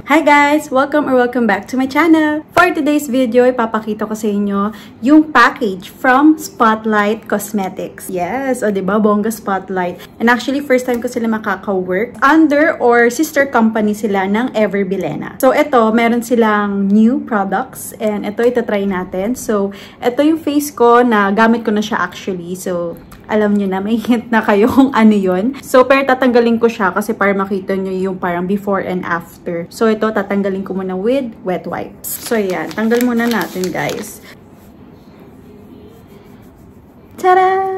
Hi guys! Welcome back to my channel! For today's video, ipapakita ko sa inyo yung package from Spotlight Cosmetics. Yes! O diba? Bongga Spotlight. And actually, first time ko sila makaka-work. Under or sister company sila ng Ever Bilena. So, ito, meron silang new products. And ito, itatry natin. So, ito yung face ko na gamit ko na siya actually. So, alam nyo na, may hint na kayo kung ano yun. So, pero tatanggalin ko siya kasi para makita nyo yung parang before and after. So, ito, tatanggalin ko muna with wet wipes. So, ayan. Tanggal muna natin, guys. Tada!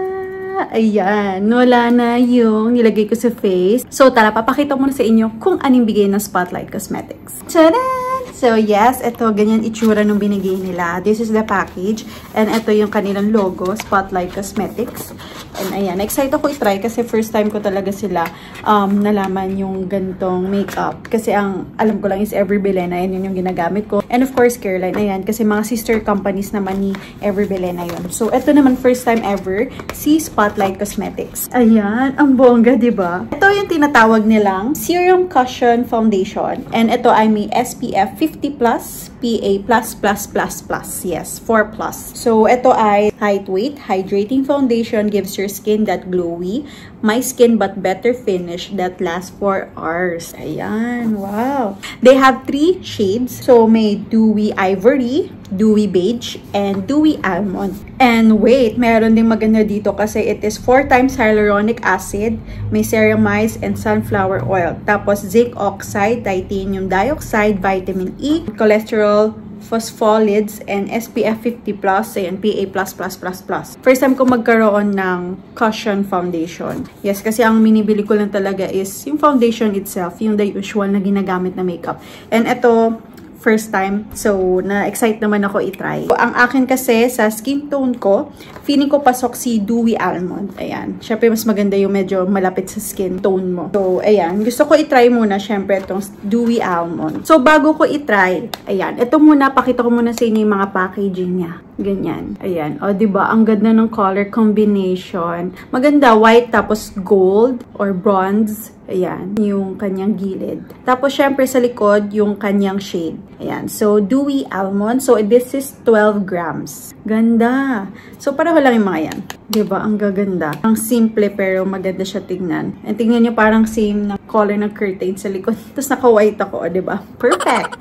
Ayan. Wala na yung nilagay ko sa face. So, tara, papakita ko muna sa inyo kung anong bigay ng Spotlight Cosmetics. Tada! So, yes, ito, ganyan itsura nung binigay nila. This is the package. And ito yung kanilang logo, Spotlight Cosmetics. And ayan, excited ako i-try kasi first time ko talaga sila nalaman yung gantong makeup. Kasi ang alam ko lang is Ever Bilena, yun yung ginagamit ko. And of course, Careline, ayan, kasi mga sister companies naman ni Ever Bilena yun. So, ito naman first time ever, si Spotlight Cosmetics. Ayan, ang bongga, diba? Ito yung tinatawag nilang Serum Cushion Foundation. And ito ay may SPF 50+, PA+++++. Yes, 4+. So, ito ay lightweight, hydrating foundation, gives your skin that glowy, my skin but better finish that lasts 4 hours. Ayan, wow. They have 3 shades. So, may dewy ivory, dewy beige, and dewy almond. And wait, meron ding maganda dito kasi it is 4 times hyaluronic acid, may ceramide and sunflower oil. Tapos zinc oxide, titanium dioxide, vitamin E, cholesterol, phospholipids, and SPF 50+, and PA++++. First time ko magkaroon ng cushion foundation. Yes, kasi ang minibili ko lang talaga is yung foundation itself, yung the usual na ginagamit na makeup. And ito, first time. So, na-excite naman ako i-try. So, ang akin kasi sa skin tone ko, feeling ko pasok si dewy almond. Ayan. Syempre, mas maganda yung medyo malapit sa skin tone mo. So, ayan. Gusto ko i-try muna, syempre, itong dewy almond. So, bago ko i-try, ayan. Ito muna, pakita ko muna sa inyo yung mga packaging niya. Ganyan. Ayan. O, diba? Ang ganda ng color combination. Maganda, white tapos gold or bronze. Ayan, yung kanyang gilid. Tapos, syempre, sa likod, yung kanyang shade. Ayan. So, dewy almond. So, this is 12 grams. Ganda. So, pareho lang yung mga yan. Diba? Ang gaganda. Ang simple, pero maganda siya tignan. And tignan nyo, parang same na color ng curtain sa likod. Tapos, naka-white ako. Diba? Perfect!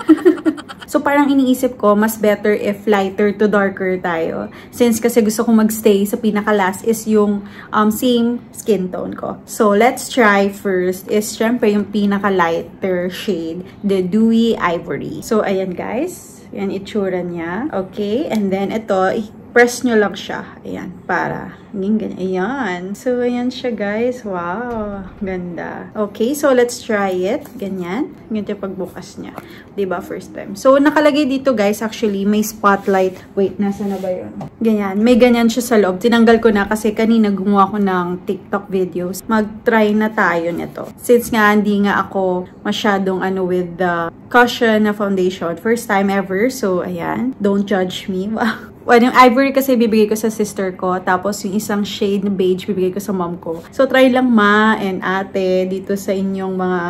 So, parang iniisip ko, mas better if lighter to darker tayo. Since kasi gusto kong magstay sa pinaka-last is yung same skin tone ko. So, let's try first is syempre yung pinaka-lighter shade, the dewy ivory. So, ayan guys. Yan itsura niya. Okay. And then, ito, press nyo lang siya. Ayan. Para ganyan. Ayan. So, ayan siya guys. Wow. Ganda. Okay. So, let's try it. Ganyan. Ganyan yung pagbukas niya. Diba? First time. So, nakalagay dito guys. Actually, may spotlight. Wait, nasa na ba yun? Ganyan. May ganyan siya sa loob. Tinanggal ko na kasi kanina gumawa ko ng TikTok videos. Mag-try na tayo nito. Since nga, hindi nga ako masyadong with the cushion na foundation. First time ever. So, ayan. Don't judge me. Well, yung ivory kasi bibigay ko sa sister ko. Tapos yung isang shade na beige bibigay ko sa mom ko. So, try lang ma and ate dito sa inyong mga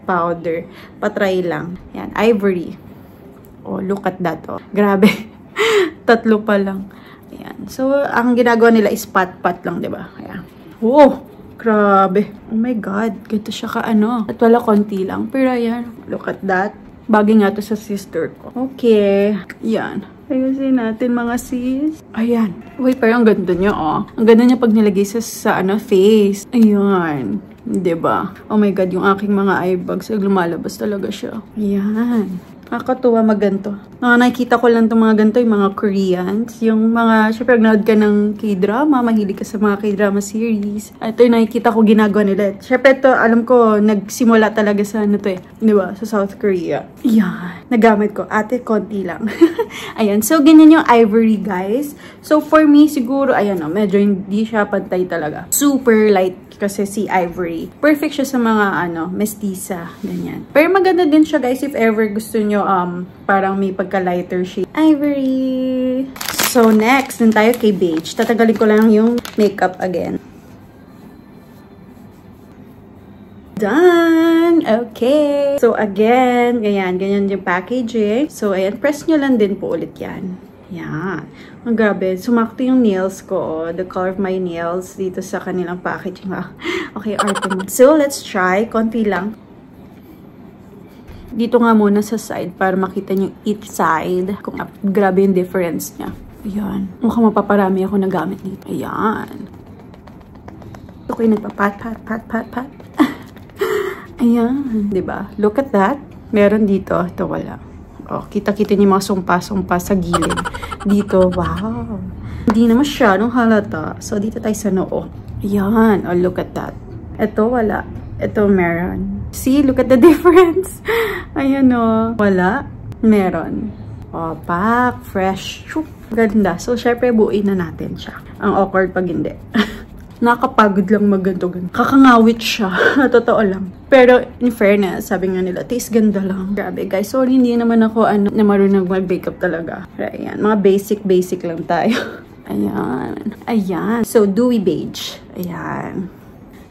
powder. Patry lang. Yan, ivory. Oh, look at that. Oh. Grabe. 3 pa lang. Ayan. So, ang ginagawa nila is pat-pat lang, diba? Ayan. Oh, grabe. Oh my God. Ganito siya ka At wala konti lang. Pero ayan, look at that. Bagay nga to sa sister ko. Okay. Yan. Ayusin natin mga sis. Ayan. Wait, parang ang ganda niya, oh. Ang ganda niya pag nilagay sa face. Ayan. Diba? Oh my God, yung aking mga eye bags, lumalabas talaga siya. Ayan. Nakakatuwa maganto. Nakikita ko lang itong mga ganito, yung mga Koreans. Yung mga, syempre, nanood ka ng K-drama, mahilig ka sa mga K-drama series. Ito yung nakikita ko ginagawa nila. Syempre, ito, alam ko, nagsimula talaga sa diba? Sa South Korea. Yan. Nagamit ko. Ate, konti lang. Ayan. So, ganyan yung ivory, guys. So, for me, siguro, ayan o, medyo hindi siya pantay talaga. Super light kasi si ivory. Perfect siya sa mga, mestiza. Ganyan. Pero maganda din siya, guys, if ever gusto nyo, parang may pagka-lighter shade. Ivory! So, next, dun tayo kay beige. Tatagalin ko lang yung makeup again. Done! Okay. So, again, ganyan yung packaging. So, ayan, press nyo lang din po ulit yan. Yan. Ang grabe. Sumakto yung nails ko. The color of my nails dito sa kanilang packaging. Okay, arte mo. So, let's try. Konti lang. Dito nga muna sa side para makita nyo each side. Kung grabe yung difference niya. Ayan. Mukhang mapaparami ako na gamit dito. Ayan. Okay, nagpa-pat. Ayan. Diba? Look at that. Meron dito. Ito wala. Oh, kita-kita niyo mga sumpa-sumpa sa gilid. Dito, wow. Hindi na masyadong halata. So, dito tayo sa noo. Ayan. Oh, look at that. Ito, wala. Ito, meron. See, look at the difference. Ayan, oh. Wala. Meron. Oh, pack. Fresh. Ganda. So, syempre, buuin na natin siya. Ang awkward pag hindi. Nakakapagod lang magganto. Kakangawit siya. Totoo lang. Pero, in fairness, sabi nga nila, taste ganda lang. Grabe, guys. Sorry, hindi naman ako na marunong mag-makeup talaga. Pero, ayan. Mga basic lang tayo. Ayan. Ayan. So, dewy beige. Ayan.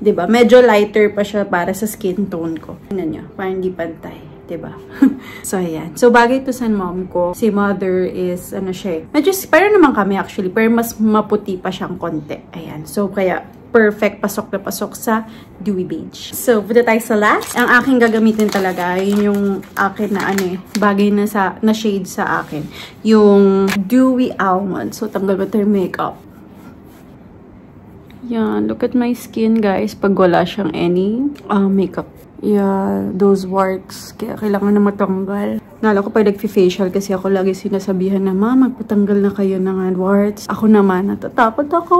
Diba? Medyo lighter pa siya para sa skin tone ko. Tingnan nyo. Parang hindi pantay. Diba? So, ayan. So, bagay to sa mom ko. Si mother is, ano siya, medyo, pero naman kami actually, pero mas maputi pa siyang konti. Ayan. So, kaya, perfect pasok na pasok sa dewy beige. So, punta tayo sa last. Ang aking gagamitin talaga, yun yung akin na, bagay na shade sa akin. Yung dewy almond. So, tanggal ko tayo makeup. Yan. Look at my skin, guys. Pag wala siyang any makeup. Yeah, those warts. Kaya kailangan na matanggal. Nala ko pa nag-facial kasi ako lagi sinasabihan na, Ma, magpatanggal na kayo ng warts. Ako naman, natatakot ako.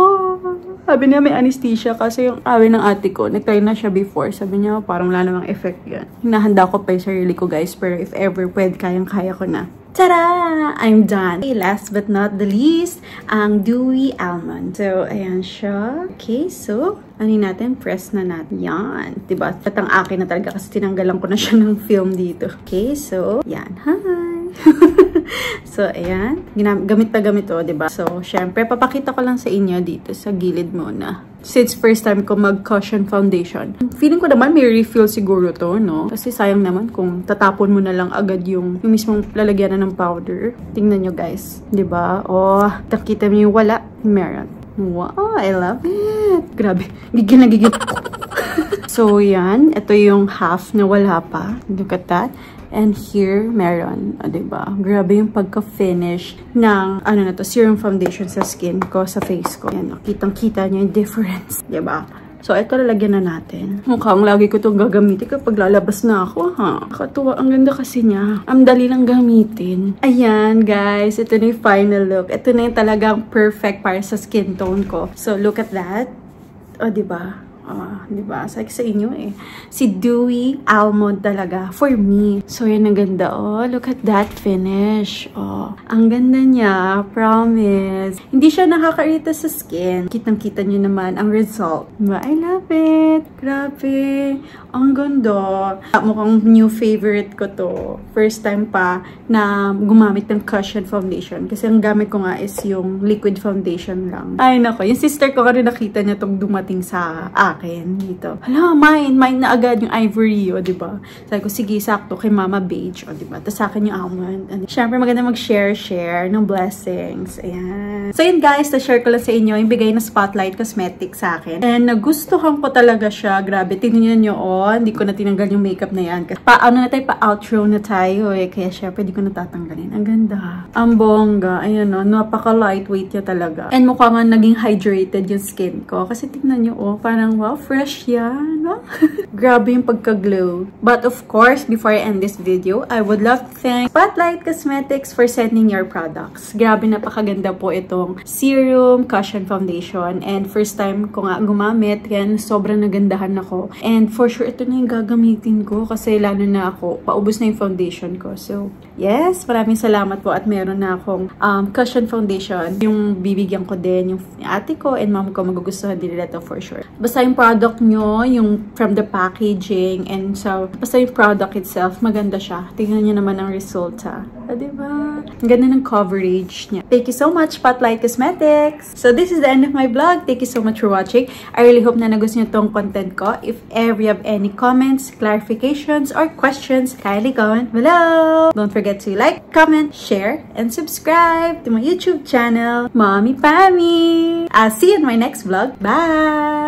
Sabi niya may anesthesia kasi yung awi ng ate ko, nag-try na siya before. Sabi niya, parang wala namang effect yan. Hinahanda ko pa yung sarili ko, guys. Pero if ever pwede, kayang-kaya ko na. Tada! I'm done. Okay, last but not the least, ang dewy almond. So, ayan siya. Okay, so, natin, press na natin. Yan. Diba? At ang akin na talaga kasi tinanggalan ko na siya ng film dito. Okay, so, yan. Hi! So, ayan. Gamit na gamit to, diba? So, syempre, papakita ko lang sa inyo dito sa gilid muna. Since first time ko mag-cushion foundation. Feeling ko naman may refill siguro to, no? Kasi sayang naman kung tatapon mo na lang agad yung mismong lalagyan na ng powder. Tingnan nyo, guys. Diba? Oh, nakita mo yung wala. Meron. Wow, I love it. Grabe. Gigil na gigil. So, yan. Ito yung half na wala pa. Look at that. And here, meron. Diba? Grabe yung pagka-finish ng, serum foundation sa skin ko, sa face ko. Yan, kitang-kita nyo yung difference. Diba? So, ito lalagyan na natin. Mukhang lagi ko itong gagamitin kapag lalabas na ako, ha? Katuwa, ang ganda kasi niya. Ang dali lang gamitin. Ayan, guys. Ito na yung final look. Ito na yung talagang perfect para sa skin tone ko. So, look at that. O, diba? Diba? Like sa inyo si dewy almond talaga for me. So, yan ang ganda. Oh, look at that finish. Oh, ang ganda niya. Promise. Hindi siya nakakairita sa skin. Kitang-kita nyo naman ang result. Diba? I love it. Grabe. Ang ganda. Mukhang new favorite ko to. First time pa na gumamit ng cushion foundation. Kasi ang gamit ko nga is yung liquid foundation lang. Ay, nako. Yung sister ko rin nakita niya tong dumating sa akin dito. Hala, mine na agad yung ivory, o, diba? Sabi ko, sige, sakto kay Mama Beige, o, diba? Tapos sa akin yung almond. And syempre, maganda mag-share ng blessings. Ayan. So, yun, guys, na-share ko lang sa inyo yung bigay na Spotlight Cosmetics sa akin. And nagustuhan ko talaga siya. Grabe, tingnan nyo, hindi ko na tinanggal yung makeup na yan. Pa-outro na tayo, Kaya, syempre, di ko natatanggalin. Ang ganda. Ang bongga. Ayan, napaka-lightweight niya talaga. And mukha nga naging hydrated yung skin ko. Kasi tingnan nyo, parang, wow, fresh yan. No? Grabe yung pagka-glow. But of course, before I end this video, I would love to thank Spotlight Cosmetics for sending your products. Grabe, napakaganda po itong serum, cushion foundation. And first time ko nga gumamit, yan, sobrang nagandahan ako. And for sure, ito na yung gagamitin ko kasi lalo na ako, paubos na yung foundation ko. So, yes, maraming salamat po at meron na akong cushion foundation. Yung bibigyan ko din, yung ate ko and mom ko, magugustuhan din nila ito for sure. Basta yung product nyo, yung from the packaging and so, basta yung product itself, maganda siya. Tingnan nyo naman ang result, ha? Diba? Ang ganda ng coverage niya. Thank you so much, Spotlight Flight Cosmetics. So this is the end of my vlog. Thank you so much for watching. I really hope na nagustuhan niyo tong content ko. If ever you have any comments, clarifications, or questions, kindly comment below. Don't forget to like, comment, share, and subscribe to my YouTube channel, Mommy Pammy. I'll see you in my next vlog. Bye!